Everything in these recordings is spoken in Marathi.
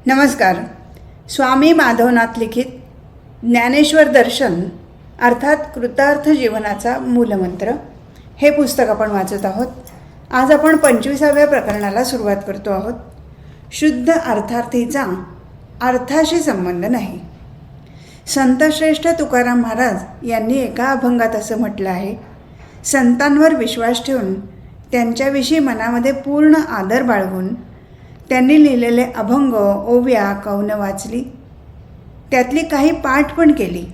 नमस्कार. स्वामी माधवनाथ लिखित ज्ञानेश्वर दर्शन अर्थात कृतार्थ जीवनाचा मूलमंत्र हे पुस्तक आपण वाचत आहोत. आज आपण 25व्या प्रकरणाला सुरुवात करतो आहोत. शुद्ध अर्थार्थीचा अर्थाशी संबंध नाही. संतश्रेष्ठ तुकाराम महाराज यांनी एका अभंगात असं म्हटलं आहे, संतांवर विश्वास ठेवून त्यांच्याविषयी मनामध्ये पूर्ण आदर बाळगून त्यांनी लिहिलेले अभंग, ओव्या, कवनं वाचली, त्यातली काही पाठ पण केली.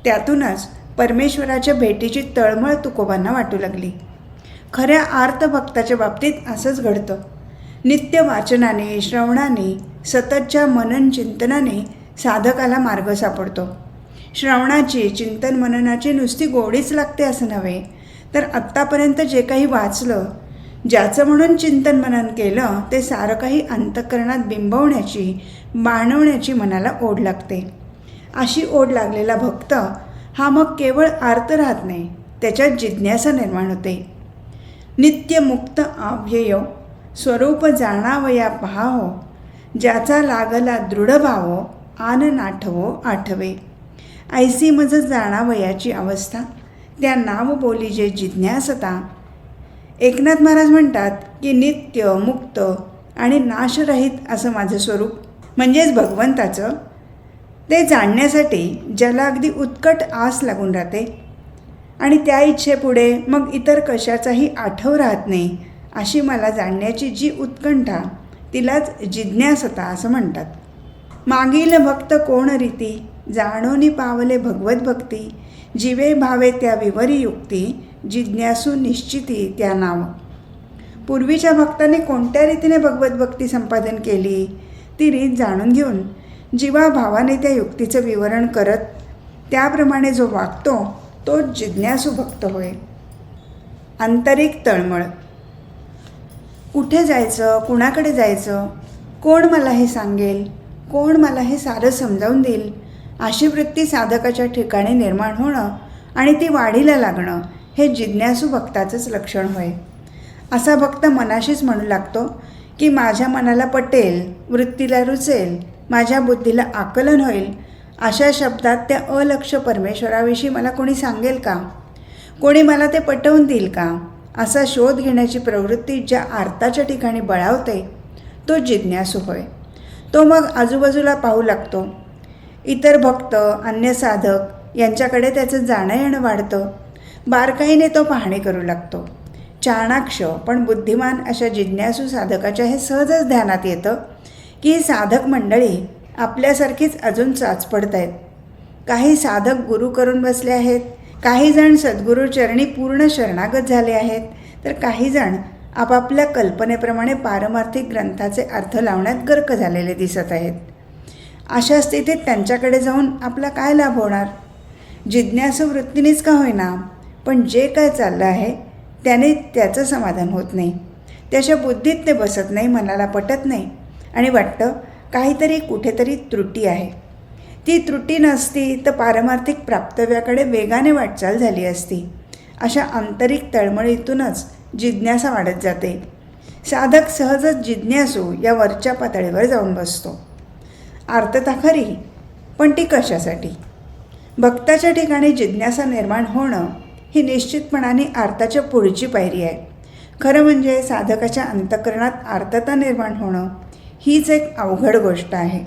त्यातूनच परमेश्वराच्या भेटीची तळमळ तुकोबांना वाटू लागली. खऱ्या आर्तभक्ताच्या बाबतीत असंच घडतं. नित्य वाचनाने, श्रवणाने, सततच्या मनन चिंतनाने साधकाला मार्ग सापडतो. श्रवणाची, चिंतन मननाची नुसती गोडीच लागते असं नव्हे, तर आत्तापर्यंत जे काही वाचलं, ज्याचं म्हणून चिंतन मनन केलं, ते सारं काही अंतःकरणात बिंबवण्याची, बाणवण्याची मनाला ओढ लागते. अशी ओढ लागलेला भक्त हा मग केवळ आर्त राहत नाही, त्याच्यात जिज्ञासा निर्माण होते. नित्य मुक्त अव्यय स्वरूप जाणावया पहावो, ज्याचा लागला दृढ भावो, आन नाठवो आठवे. ऐसी मज जाणावयाची अवस्था, त्या नाव बोली जे जिज्ञासता. एकनाथ महाराज म्हणतात की नित्य, मुक्त आणि नाशरहित असं माझं स्वरूप म्हणजेच भगवंताचं, ते जाणण्यासाठी ज्याला अगदी उत्कट आस लागून राहते आणि त्या इच्छेपुढे मग इतर कशाचाही आठव राहत नाही, अशी मला जाणण्याची जी उत्कंठा, तिलाच जिज्ञासता असं म्हणतात. मागील भक्त कोण रीती, जाणोनी पावले भगवत भक्ती, जीवे भावे त्या विवरी युक्ती, जिज्ञासू निश्चिती त्या नाव. पूर्वीच्या भक्ताने कोणत्या रीतीने भगवत भक्ती संपादन केली, ती रीत जाणून घेऊन जीवाभावाने त्या युक्तीचं विवरण करत त्याप्रमाणे जो वागतो, तो जिज्ञासू भक्त होय. आंतरिक तळमळ. कुठे जायचं, कुणाकडे जायचं, कोण मला हे सांगेल, कोण मला हे सारं समजावून देईल, अशी वृत्ती साधकाच्या ठिकाणी निर्माण होणं आणि ती वाढीला लागणं हे जिज्ञासू भक्ताचंच लक्षण होय. असा भक्त मनाशीच म्हणू लागतो की माझ्या मनाला पटेल, वृत्तीला रुचेल, माझ्या बुद्धीला आकलन होईल, अशा शब्दात त्या अलक्ष परमेश्वराविषयी मला कोणी सांगेल का, कोणी मला ते पटवून देईल का, असा शोध घेण्याची प्रवृत्ती ज्या आर्ताच्या ठिकाणी बळावते, तो जिज्ञासू होय. तो मग आजूबाजूला पाहू लागतो. इतर भक्त, अन्य साधक यांच्याकडे त्याचं जाणं येणं वाढतं. बारकाईने तो पाहणी करू लागतो. चाणाक्ष पण बुद्धिमान अशा जिज्ञासू साधकाच्या हे सहजच ध्यानात येतं की ही साधक मंडळी आपल्यासारखीच अजून चाचपडत आहेत. काही साधक गुरु करून बसले आहेत, काही जण सद्गुरू चरणी पूर्ण शरणागत झाले आहेत, तर काही जण आपापल्या कल्पनेप्रमाणे पारमार्थिक ग्रंथाचे अर्थ लावण्यात गर्क झालेले दिसत आहेत. अशा स्थितीत त्यांच्याकडे जाऊन आपला काय लाभ होणार? जिज्ञासू वृत्तीनेच का होईना, पण जे काय चाललं आहे त्याने त्याचं समाधान होत नाही. त्याच्या बुद्धीत ते बसत नाही, मनाला पटत नाही आणि वाटतं काहीतरी कुठेतरी त्रुटी आहे. ती त्रुटी नसती तर पारमार्थिक प्राप्तव्याकडे वेगाने वाटचाल झाली असती. अशा आंतरिक तळमळीतूनच जिज्ञासा वाढत जाते. साधक सहजच जिज्ञासू या वरच्या पातळीवर जाऊन बसतो. आर्तता खरी, पण ती कशासाठी? भक्ताच्या ठिकाणी जिज्ञासा निर्माण होणं ही निश्चितपणाने आर्ताच्या पुढची पायरी आहे. खरं म्हणजे साधकाच्या अंतःकरणात आर्तता निर्माण होणं हीच एक अवघड गोष्ट आहे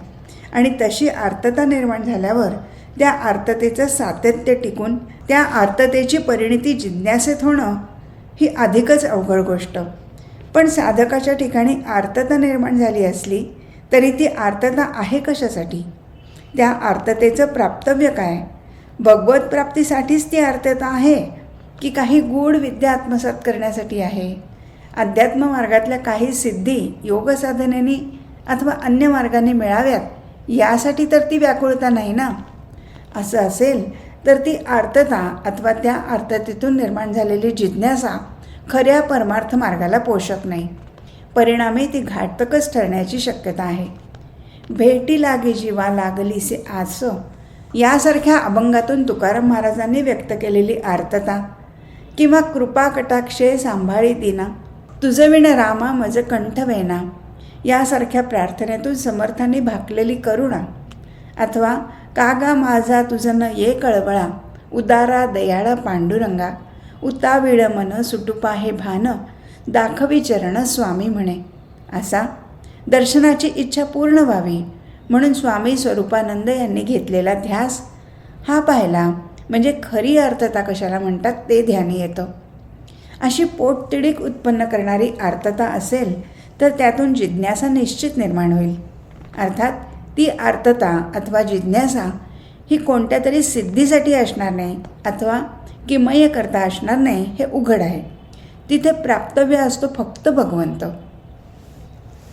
आणि तशी आर्तता निर्माण झाल्यावर त्या आर्ततेचं सातत्य टिकून त्या आर्ततेची परिणिती जिज्ञासेत होणं ही अधिकच अवघड गोष्ट. पण साधकाच्या ठिकाणी आर्तता निर्माण झाली असली तरी ती आर्तता आहे कशासाठी? त्या आर्ततेचं प्राप्तव्य काय? भगवत प्राप्तीसाठीच ती आर्तता आहे की काही गूढ विद्या आत्मसात करण्यासाठी आहे? अध्यात्म मार्गातल्या काही सिद्धी योगसाधनेने अथवा अन्य मार्गाने मिळाव्यात यासाठी तर ती व्याकुळता नाही ना. असं असेल तर ती आर्तता अथवा त्या आर्ततेतून निर्माण झालेली जिज्ञासा खऱ्या परमार्थ मार्गाला पोषक नाही. परिणामी ती घातकच ठरण्याची शक्यता आहे. भेटी लागे जीवा लागलीसे आस यासारख्या अभंगातून तुकाराम महाराजांनी व्यक्त केलेली आर्तता किंवा कृपा कटाक्षे सांभाळी दिना, तुझविण रामा मज कंठ वेना, यासारख्या प्रार्थनेतून समर्थांनी भाकलेली करुणा अथवा कागा माझा तुझं न ये कळवळा उदारा दयाळा पांडुरंगा उताविळ मन सुटुपा हे भान दाखवी चरण स्वामी म्हणे असा दर्शनाची इच्छा पूर्ण व्हावी म्हणून स्वामी स्वरूपानंद यांनी घेतलेला ध्यास हा पाहिला म्हणजे खरी अर्थता कशाला म्हणतात ते ध्यानी येतं. अशी पोटतिडीक उत्पन्न करणारी आर्तता असेल तर त्यातून जिज्ञासा निश्चित निर्माण होईल. अर्थात ती आर्तता अथवा जिज्ञासा ही कोणत्या तरी सिद्धीसाठी असणार नाही अथवा किमय करता असणार नाही हे उघड आहे. तिथे प्राप्तव्य असतो फक्त भगवंत.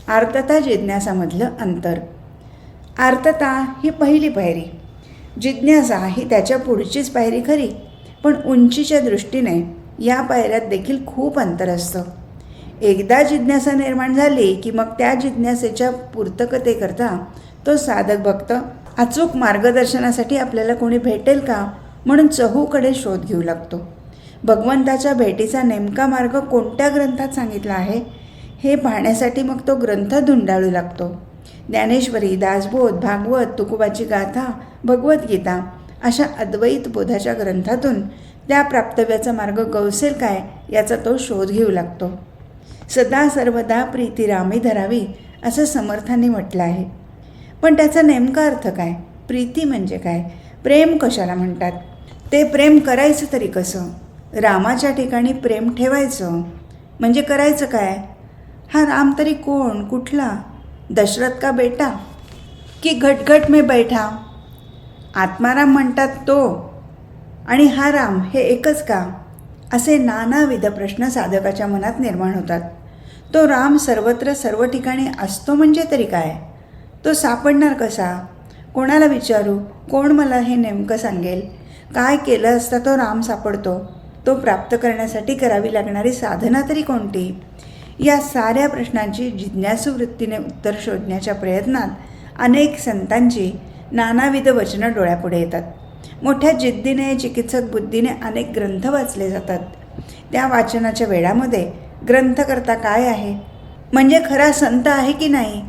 आर्तता जिज्ञासामधलं अंतर. आर्तता ही पहिली पायरी, जिज्ञासा ही त्याच्या पुढचीच पायरी खरी, पण उंचीच्या दृष्टीने या पायऱ्यात देखील खूप अंतर असतं. एकदा जिज्ञासा निर्माण झाली की मग त्या जिज्ञासेच्या पूर्तकतेकरता तो साधक भक्त अचूक मार्गदर्शनासाठी आपल्याला कोणी भेटेल का म्हणून चहूकडे शोध घेऊ लागतो. भगवंताच्या भेटीचा नेमका मार्ग कोणत्या ग्रंथात सांगितला आहे हे पाहण्यासाठी मग तो ग्रंथ धुंडाळू लागतो. ज्ञानेश्वरी, दासबोध, भागवत, तुकोबाची गाथा, भगवद्गीता अशा अद्वैत बोधाच्या ग्रंथातून त्या प्राप्तव्याचा मार्ग गवसेल काय याचा तो शोध घेऊ लागतो. सदा सर्वदा प्रीती रामी धरावी असं समर्थांनी म्हटलं आहे. पण त्याचा नेमका अर्थ काय? प्रीती म्हणजे काय? प्रेम कशाला म्हणतात? ते प्रेम करायचं तरी कसं? रामाच्या ठिकाणी प्रेम ठेवायचं म्हणजे करायचं काय? हा राम तरी कोण, कुठला? दशरथ का बेटा की घटघट में बैठा? आत्माराम म्हणतात तो आणि हा राम हे एकच का? असे नानाविध प्रश्न साधकाच्या मनात निर्माण होतात. तो राम सर्वत्र सर्व ठिकाणी असतो म्हणजे तरी काय? तो सापडणार कसा? कोणाला विचारू? कोण मला हे नेमकं सांगेल? काय केलं असता तो राम सापडतो? तो प्राप्त करण्यासाठी करावी लागणारी साधना तरी कोणती? या साऱ्या प्रश्नांची जिज्ञासू वृत्तीने उत्तर शोधण्याच्या प्रयत्नात अनेक संतांची नानाविध वचनं डोळ्यापुढे येतात. मोठ्या जिद्दीने चिकित्सक बुद्धीने अनेक ग्रंथ वाचले जातात. त्या वाचनाच्या वेळामध्ये ग्रंथकर्ता काय आहे, म्हणजे खरा संत आहे की नाही,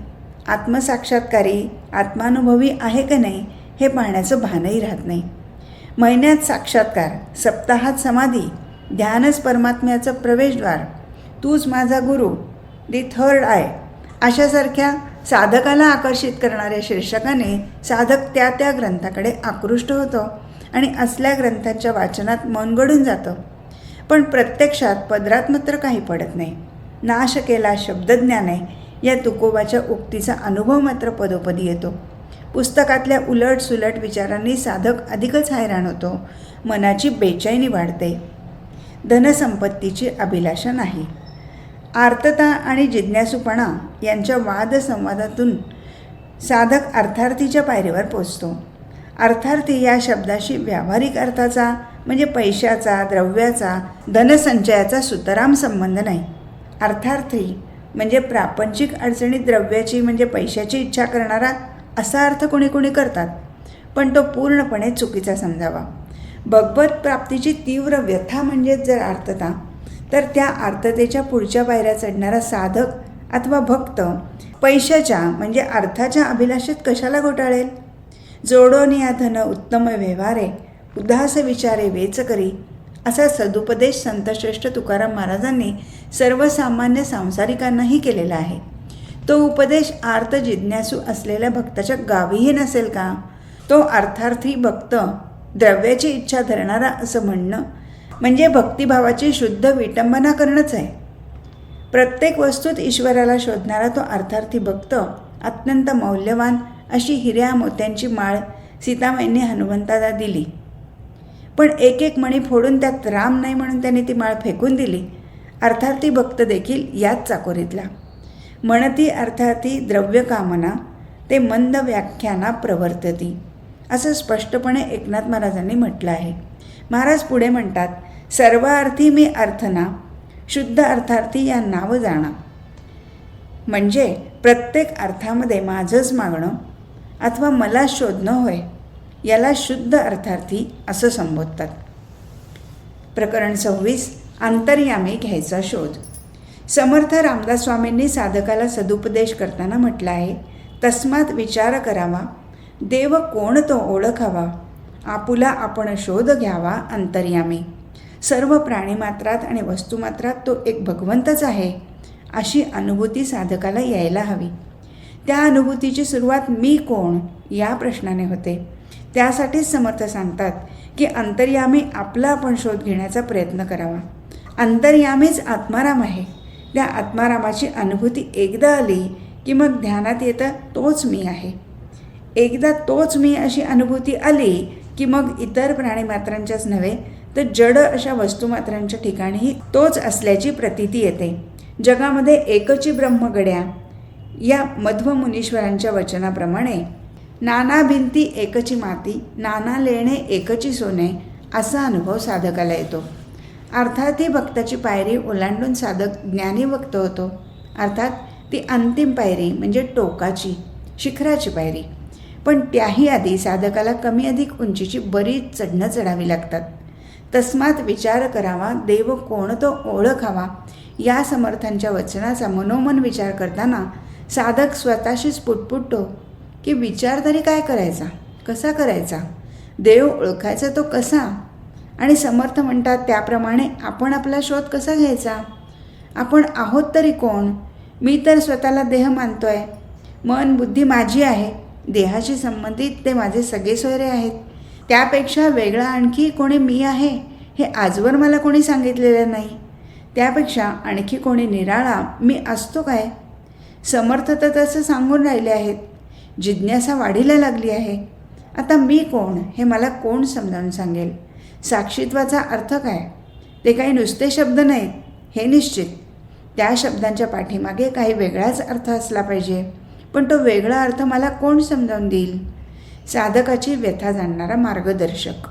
आत्मसाक्षात्कारी आत्मानुभवी आहे का नाही हे पाहण्याचं भानही राहत नाही. महिन्यात साक्षात्कार, सप्ताहात समाधी, ध्यानच परमात्म्याचं प्रवेशद्वार, तूच माझा गुरु, दी थर्ड आय अशासारख्या साधकाला आकर्षित करणाऱ्या शीर्षकाने साधक त्या त्या ग्रंथाकडे आकृष्ट होतो आणि असल्या ग्रंथांच्या वाचनात मन गळून जातं. पण प्रत्यक्षात पदरात मात्र काही पडत नाही. नाश केला शब्दज्ञाने या तुकोबाच्या उक्तीचा अनुभव मात्र पदोपदी येतो. पुस्तकातल्या उलट सुलट विचारांनी साधक अधिकच हैराण होतो. मनाची बेचैनी वाढते. धनसंपत्तीची अभिलाषा नाही. आर्तता आणि जिज्ञासूपणा यांच्या वादसंवादातून साधक अर्थार्थीच्या पायरीवर पोचतो. अर्थार्थी या शब्दाशी व्यावहारिक अर्थाचा म्हणजे पैशाचा, द्रव्याचा, धनसंचयाचा सुतराम संबंध नाही. अर्थार्थी म्हणजे प्रापंचिक अडचणीत द्रव्याची म्हणजे पैशाची इच्छा करणारा असा अर्थ कोणी कोणी करतात, पण तो पूर्णपणे चुकीचा समजावा. भगवत प्राप्तीची तीव्र व्यथा म्हणजेच जर आर्तता, तर त्या आर्ततेच्या पुढच्या पायऱ्या चढणारा साधक अथवा भक्त पैशाच्या म्हणजे अर्थाच्या अभिलाषेत कशाला घोटाळेल? जोडोन या धन उत्तम व्यवहारे उदास विचारे वेच करी असा सदुपदेश संतश्रेष्ठ तुकाराम महाराजांनी सर्वसामान्य सांसारिकांनाही केलेला आहे. तो उपदेश आर्त जिज्ञासू असलेल्या भक्ताच्या गावीही नसेल का? तो अर्थार्थी भक्त द्रव्याची इच्छा धरणारा असं म्हणणं म्हणजे भक्तिभावाची शुद्ध विटंबना करणंच आहे. प्रत्येक वस्तूत ईश्वराला शोधणारा तो अर्थार्थी भक्त अत्यंत मौल्यवान अशी हिऱ्या मोत्यांची माळ सीतामाईंनी हनुमंताला दिली, पण एक एक मणी फोडून त्यात राम नाही म्हणून त्याने ती माळ फेकून दिली. अर्थार्थी भक्त देखील याच चाकोरीतला. म्हणती अर्थार्थी द्रव्य कामना ते मंद व्याख्याना प्रवर्तती असं स्पष्टपणे एकनाथ महाराजांनी म्हटलं आहे. महाराज पुढे म्हणतात, सर्व अर्थी मी अर्थना शुद्ध अर्थार्थी या नाव जाणा. म्हणजे प्रत्येक अर्थामध्ये माझंच मागणं अथवा मला शोधणं होय, याला शुद्ध अर्थार्थी असं संबोधतात. प्रकरण 26 अंतर्यामी घ्यायचा शोध. समर्थ रामदास स्वामींनी साधकाला सदुपदेश करताना म्हटलं आहे, तस्मात विचार करावा, देव कोण तो ओळखावा, आपुला आपण शोध घ्यावा अंतर्यामी. सर्व प्राणीमात्रात आणि वस्तुमात्रात तो एक भगवंतच आहे, अशी अनुभूती साधकाला यायला हवी. त्या अनुभूतीची सुरुवात मी कोण या प्रश्नाने होते. त्यासाठीच समर्थ सांगतात की अंतर्यामी आपला आपण शोध घेण्याचा प्रयत्न करावा. अंतर्यामीच आत्माराम आहे. त्या आत्मारामाची अनुभूती एकदा आली की मग ध्यानात येतं तोच मी आहे. एकदा तोच मी अशी अनुभूती आली की मग इतर प्राणीमात्रांच्याच नव्हे तर जड अशा वस्तुमात्रांच्या ठिकाणीही तोच असल्याची प्रतीती येते. जगामध्ये एकची ब्रह्मगड्या या मध्व मुनीश्वरांच्या वचनाप्रमाणे नाना भिंती एकची माती, नाना लेणे एकची सोने असा अनुभव साधकाला येतो. अर्थात ही भक्ताची पायरी ओलांडून साधक ज्ञानी भक्त होतो. अर्थात ती अंतिम पायरी म्हणजे टोकाची शिखराची पायरी. पण त्याही आधी साधकाला कमी अधिक उंचीची बरीच चढणं चढावी लागतात. तस्मात विचार करावा, देव कोण तो ओळखावा या समर्थांच्या वचनाचा मनोमन विचार करताना साधक स्वतःशीच पुटपुटतो की विचार तरी काय करायचा, कसा करायचा, देव ओळखायचा तो कसा. आणि समर्थ म्हणतात त्याप्रमाणे आपण आपला शोध कसा घ्यायचा. आपण आहोत तरी कोण. मी तर स्वतःला देह मानतोय. मन बुद्धी माझी आहे. देहाशी संबंधित ते माझे सगळे सोयरे आहेत. त्यापेक्षा वेगळा आणखी कोणी मी आहे हे आजवर मला कोणी सांगितलेलं नाही. त्यापेक्षा आणखी कोणी निराळा मी असतो काय. समर्थ तर तसं सांगून राहिले आहेत. जिज्ञासा वाढीला लागली आहे. आता मी कोण हे मला कोण समजावून सांगेल. साक्षीत्वाचा अर्थ काय, ते काही नुसते शब्द नाहीत हे निश्चित. त्या शब्दांच्या पाठीमागे काही वेगळाच अर्थ असला पाहिजे. पण तो वेगळा अर्थ मला कोण समजावून देईल. साधकाची व्यथा जाणणारा मार्गदर्शक.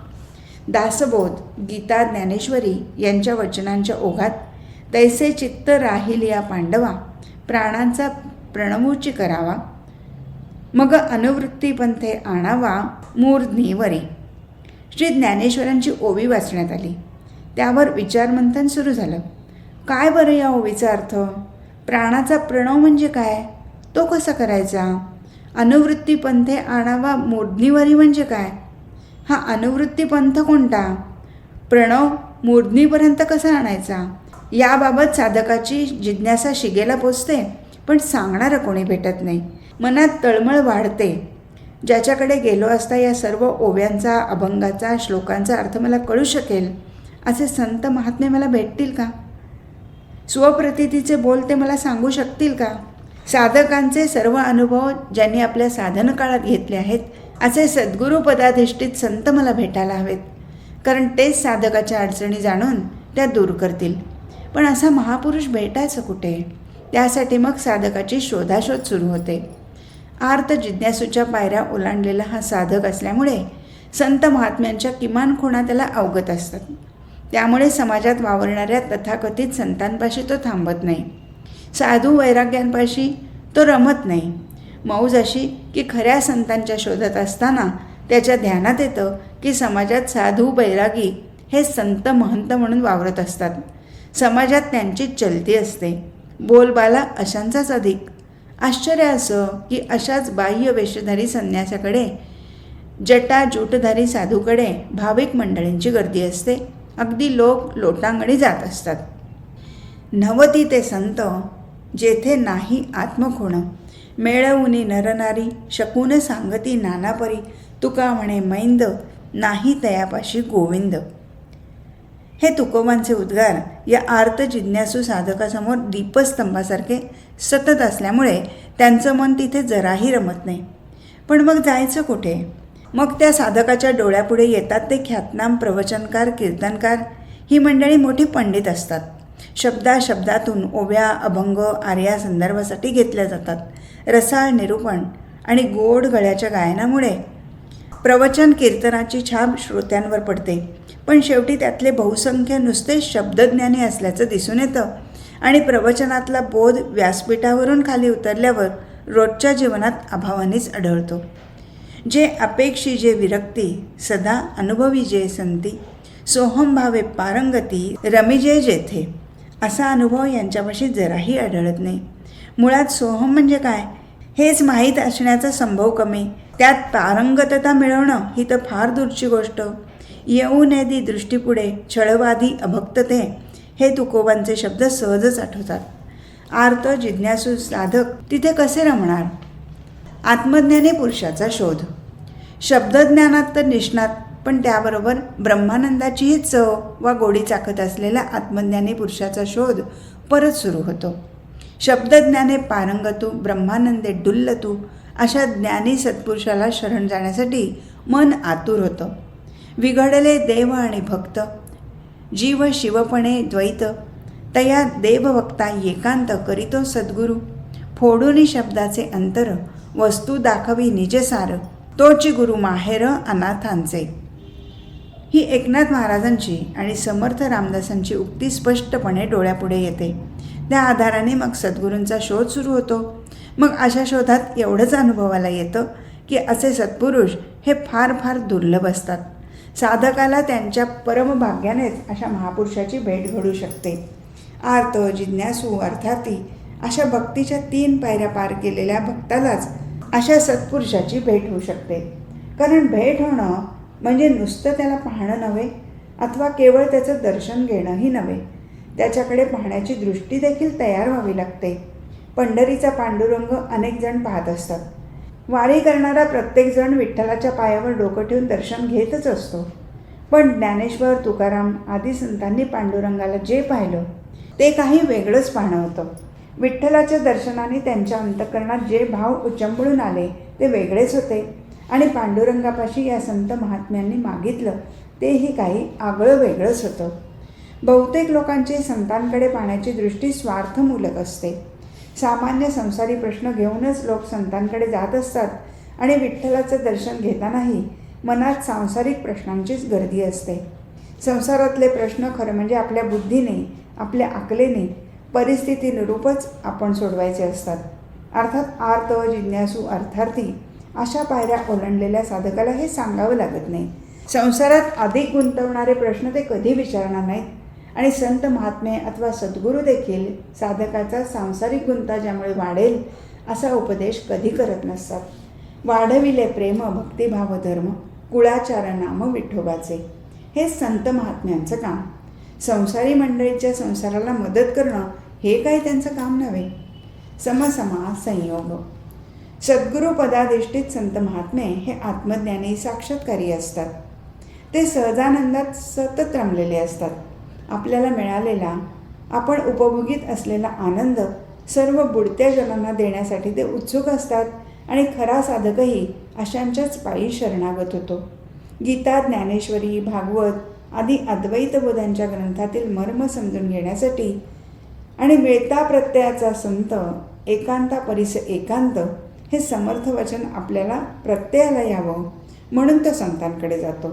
दासबोध, गीता, ज्ञानेश्वरी यांच्या वचनांच्या ओघात तैसे चित्त राहिलिया पांडवा, प्राणांचा प्रणवूची करावा, मग अनुवृत्ती पंथे आणावा मूर्ध्नीवरी. श्री ज्ञानेश्वरांची ओवी वाचण्यात आली. त्यावर विचारमंथन सुरू झालं. काय बरं या ओवीचा अर्थ. प्राणाचा प्रणव म्हणजे काय, तो कसा करायचा. अनुवृत्ती पंथे आणावा मूर्ध्नीवरी म्हणजे काय. हा अनुवृत्ती पंथ कोणता. प्रणव मूर्ध्नीपर्यंत कसा आणायचा. याबाबत साधकाची जिज्ञासा शिगेला पोचते. पण सांगणारं कोणी भेटत नाही. मनात तळमळ वाढते. ज्याच्याकडे गेलो असता या सर्व ओव्यांचा, अभंगाचा, श्लोकांचा अर्थ मला कळू शकेल असे संत महात्मे मला भेटतील का. स्वप्रतीतीचे बोल ते मला सांगू शकतील का. साधकांचे सर्व अनुभव ज्यांनी आपल्या साधन काळात घेतले आहेत असे सद्गुरू पदाधिष्ठित संत मला भेटायला हवेत. कारण तेच साधकाच्या अडचणी जाणून त्या दूर करतील. पण असा महापुरुष भेटायचं कुठे. त्यासाठी मग साधकाची शोधाशोध सुरू होते. आर्त जिज्ञासूच्या पायऱ्या ओलांडलेला हा साधक असल्यामुळे संत महात्म्यांच्या किमान खुणा त्याला अवगत असतात. त्यामुळे समाजात वावरणाऱ्या तथाकथित संतांपाशी तो थांबत नाही. साधू वैराग्यांपाशी तो रमत नाही. मौज अशी की खऱ्या संतांच्या शोधात असताना त्याच्या ध्यानात येतं की समाजात साधू बैरागी हे संत महंत म्हणून वावरत असतात. समाजात त्यांची चलती असते. बोलबाला अशांचाच अधिक. आश्चर्य असं की अशाच बाह्य वेशधारी संन्यासाकडे, जटा जूटधारी साधूकडे भाविक मंडळींची गर्दी असते. अगदी लोक लोटांगणी जात असतात. नवती ते संत जेथे नाही आत्मखुण, मेळवुनी नरनारी शकून सांगती नानापरी, तुका म्हणे मैंद नाही तयापाशी गोविंद. हे तुकोबांचे उद्गार या आर्त जिज्ञासू साधकासमोर दीपस्तंभासारखे सतत असल्यामुळे त्यांचं मन तिथे जराही रमत नाही. पण मग जायचं कुठे. मग त्या साधकाच्या डोळ्यापुढे येतात ते ख्यातनाम प्रवचनकार, कीर्तनकार. ही मंडळी मोठी पंडित असतात. शब्दाशब्दातून ओव्या, अभंग, आर्या संदर्भासाठी घेतल्या जातात. रसाळ निरूपण आणि गोड गळ्याच्या गायनामुळे प्रवचन कीर्तनाची छाप श्रोत्यांवर पडते. पण शेवटी त्यातले बहुसंख्य नुसते शब्दज्ञानी असल्याचं दिसून येतं आणि प्रवचनातला बोध व्यासपीठावरून खाली उतरल्यावर रोजच्या जीवनात अभावानेच आढळतो. जे अपेक्षी जे विरक्ती, सदा अनुभवी जे संती, सोहम भावे पारंगती, रमिजे जेथे. असा अनुभव यांच्यापाशी जराही आढळत नाही. मुळात सोहम म्हणजे काय हेच माहीत असण्याचा संभव कमी, त्यात पारंगतता मिळवणं ही तर फार दूरची गोष्ट. येऊ नदी दृष्टीपुढे छळवादी अभक्तते हे तुकोबांचे शब्द सहजच आठवतात. आर्त जिज्ञासू साधक तिथे कसे रमणार? आत्मज्ञानी पुरुषाचा शोध. शब्दज्ञानात तर निष्णात, पण त्याबरोबर ब्रह्मानंदाचीही चव वा गोडी चाखत असलेला आत्मज्ञानी पुरुषाचा शोध परत सुरू होतो. शब्दज्ञाने पारंगतू ब्रह्मानंदे डुल्लतू अशा ज्ञानी सत्पुरुषाला शरण जाण्यासाठी मन आतुर होतं. विघडले देव आणि भक्त, जीव शिवपणे द्वैत, तया देवभक्ता एकांत करीतो सद्गुरू, फोडूनी शब्दाचे अंतर, वस्तू दाखवी निजसार, तोची गुरु माहेर अनाथांचे. ही एकनाथ महाराजांची आणि समर्थ रामदासांची उक्ती स्पष्टपणे डोळ्यापुढे येते. त्या आधाराने मग सद्गुरूंचा शोध सुरू होतो. मग अशा शोधात एवढंच अनुभवाला येतं की असे सत्पुरुष हे फार फार दुर्लभ असतात. साधकाला त्यांच्या परमभाग्यानेच अशा महापुरुषाची भेट घडू शकते. आर्त जिज्ञासू अर्थार्थी अशा भक्तीच्या 3 पायऱ्या पार केलेल्या भक्तालाच अशा सत्पुरुषाची भेट होऊ शकते. कारण भेट होणं म्हणजे नुसतं त्याला पाहणं नव्हे, अथवा केवळ त्याचं दर्शन घेणंही नव्हे, त्याच्याकडे पाहण्याची दृष्टी देखील तयार व्हावी लागते. पंढरीचा पांडुरंग अनेक जण पाहत असतात. वारी करणारा प्रत्येकजण विठ्ठलाच्या पायावर डोकं ठेवून दर्शन घेतच असतो. पण ज्ञानेश्वर, तुकाराम आदी संतांनी पांडुरंगाला जे पाहिलं ते काही वेगळंच पाहणं होतं. विठ्ठलाच्या दर्शनाने त्यांच्या अंतःकरणात जे भाव उचंबळून आले ते वेगळेच होते. आणि पांडुरंगापाशी या संत महात्म्यांनी मागितलं तेही काही आगळं वेगळंच होतं. बहुतेक लोकांची संतांकडे पाहण्याची दृष्टी स्वार्थमूलक असते. सामान्य संसारी प्रश्न घेऊनच लोक संतांकडे जात असतात आणि विठ्ठलाचं दर्शन घेतानाही मनात सांसारिक प्रश्नांचीच गर्दी असते. संसारातले प्रश्न खरं म्हणजे आपल्या बुद्धीने, आपल्या अकलेने, परिस्थितीनुरूपच आपण सोडवायचे असतात. अर्थात आर्त जिज्ञासू अर्थार्थी अशा पायऱ्या ओलांडलेल्या साधकाला हे सांगावं लागत नाही. संसारात अधिक गुंतवणारे प्रश्न ते कधी विचारणार नाहीत आणि संत महात्मे अथवा सद्गुरू देखील साधकाचा सांसारिक गुंता ज्यामुळे वाढेल असा उपदेश कधी करत नसतात. वाढविले प्रेम भक्तिभाव धर्म, कुळाचार नाम विठोबाचे, हे संत महात्म्यांचं काम. संसारी मंडळीच्या संसाराला मदत करणं हे काही त्यांचं काम नव्हे. समसमा संयोग. सद्गुरू पदाधिष्ठित संत महात्मे हे आत्मज्ञानी साक्षात्कारी असतात. ते सहजानंदात सतत रमलेले असतात. आपल्याला मिळालेला, आपण उपभोगीत असलेला आनंद सर्व बुडत्या जनांना देण्यासाठी ते उत्सुक असतात आणि खरा साधकही अशांच्याच पायी शरणागत होतो. गीता, ज्ञानेश्वरी, भागवत आदी अद्वैतबोधांच्या ग्रंथातील मर्म समजून घेण्यासाठी आणि मिळता प्रत्ययाचा संत, एकांता परिस एकांत हे समर्थ वचन आपल्याला प्रत्ययाला यावं म्हणून तो संतांकडे जातो.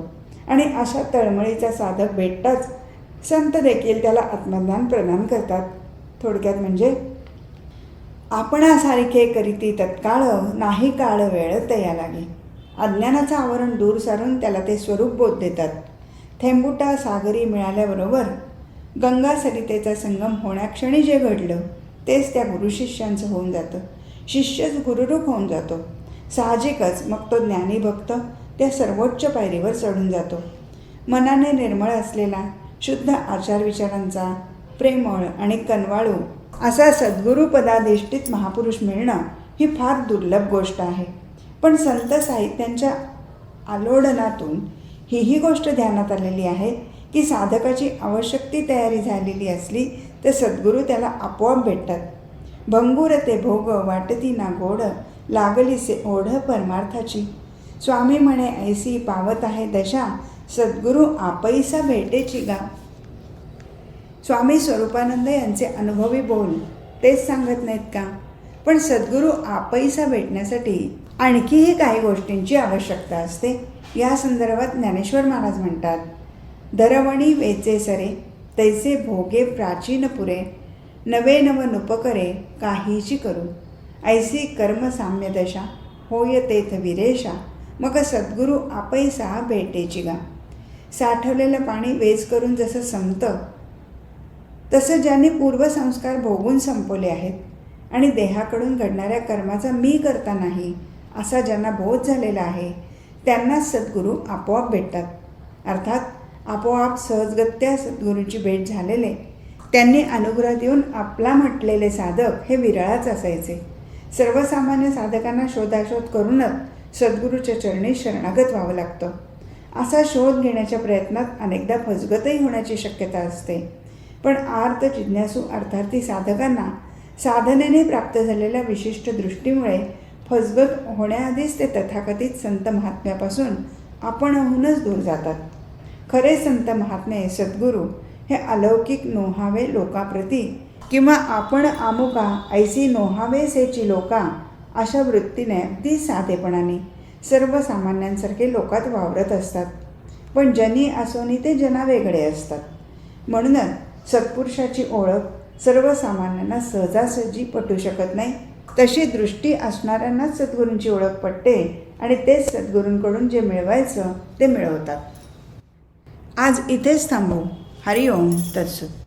आणि अशा तळमळीचा साधक भेटताच संत देखील त्याला आत्मज्ञान प्रदान करतात. थोडक्यात म्हणजे आपणासारखे करीती तत्काळ, नाही काळ वेळ तया लागे. अज्ञानाचं आवरण दूर सारून त्याला ते स्वरूप बोध देतात. थेंबुटा सागरी मिळाल्याबरोबर गंगा सरितेचा संगम होण्याक्षणी जे घडलं तेच त्या गुरुशिष्यांचं होऊन जातं. शिष्यच गुरुरूप होऊन जातो. साहजिकच मग तो ज्ञानी भक्त त्या सर्वोच्च पायरीवर चढून जातो. मनाने निर्मळ असलेला, शुद्ध आचारविचारांचा, प्रेमळ आणि कनवाळू असा सद्गुरू पदाधिष्ठित महापुरुष मिळणं ही फार दुर्लभ गोष्ट आहे. पण संत साहित्यांच्या आलोडनातून ही गोष्ट ध्यानात आलेली आहे की साधकाची आवश्यक ती तयारी झालेली असली तर सद्गुरू त्याला आपोआप भेटतात. भंगूर ते भोग वाटती ना गोड, लागलीसे ओढ परमार्थाची. स्वामी म्हणे ऐसी पावत आहे दशा, सद्गुरू आपैसा भेटेची गा. स्वामी स्वरूपानंद यांचे अनुभवी बोल तेच सांगत नाहीत का? पण सद्गुरू आपैसा भेटण्यासाठी आणखीही काही गोष्टींची आवश्यकता असते. या संदर्भात ज्ञानेश्वर महाराज म्हणतात, दरवणी वेचे सरे तैसे भोगे प्राचीन पुरे, नवे नव नुपकरे काहीची करू. ऐसी कर्म साम्य दशा होय तेथ विरेशा, मग सद्गुरू आपैसा भेटेची गा. साठवलेलं पाणी वेच करून जसं संपतं तसं ज्यांनी पूर्वसंस्कार भोगून संपवले आहेत आणि देहाकडून घडणाऱ्या कर्माचा मी करता नाही असा ज्यांना बोध झालेला आहे त्यांनाच सद्गुरू आपोआप भेटतात. अर्थात आपोआप सहजगत्या सद्गुरूंची भेट झालेले त्यांनी अनुग्रह देऊन आपला म्हटलेले साधक हे विरळाच असायचे. सर्वसामान्य साधकांना शोधाशोध करूनच सद्गुरूच्या चरणी शरणागत व्हावं लागतं. असा शोध घेण्याच्या प्रयत्नात अनेकदा फसगतही होण्याची शक्यता असते. पण आर्त जिज्ञासू अर्थार्थी साधकांना साधनेने प्राप्त झालेल्या विशिष्ट दृष्टीमुळे फसगत होण्याआधीच ते तथाकथित संत महात्म्यापासून आपणहूनच दूर जातात. खरे संत महात्मे सद्गुरू हे अलौकिक नोहावे लोकाप्रती किंवा आपण आमुका ऐसी नोहावेसेची लोका अशा वृत्तीने अगदी साधेपणाने सर्वसामान्यांसारखे लोकात वावरत असतात. पण जनी असोनी ते जनावेगळे असतात. म्हणूनच सत्पुरुषाची ओळख सर्वसामान्यांना सहजासहजी पटू शकत नाही. तशी दृष्टी असणाऱ्यांनाच सद्गुरूंची ओळख पटते आणि तेच सद्गुरूंकडून जे मिळवायचं ते मिळवतात. आज इथेच थांबू. हरिओम तत्सत.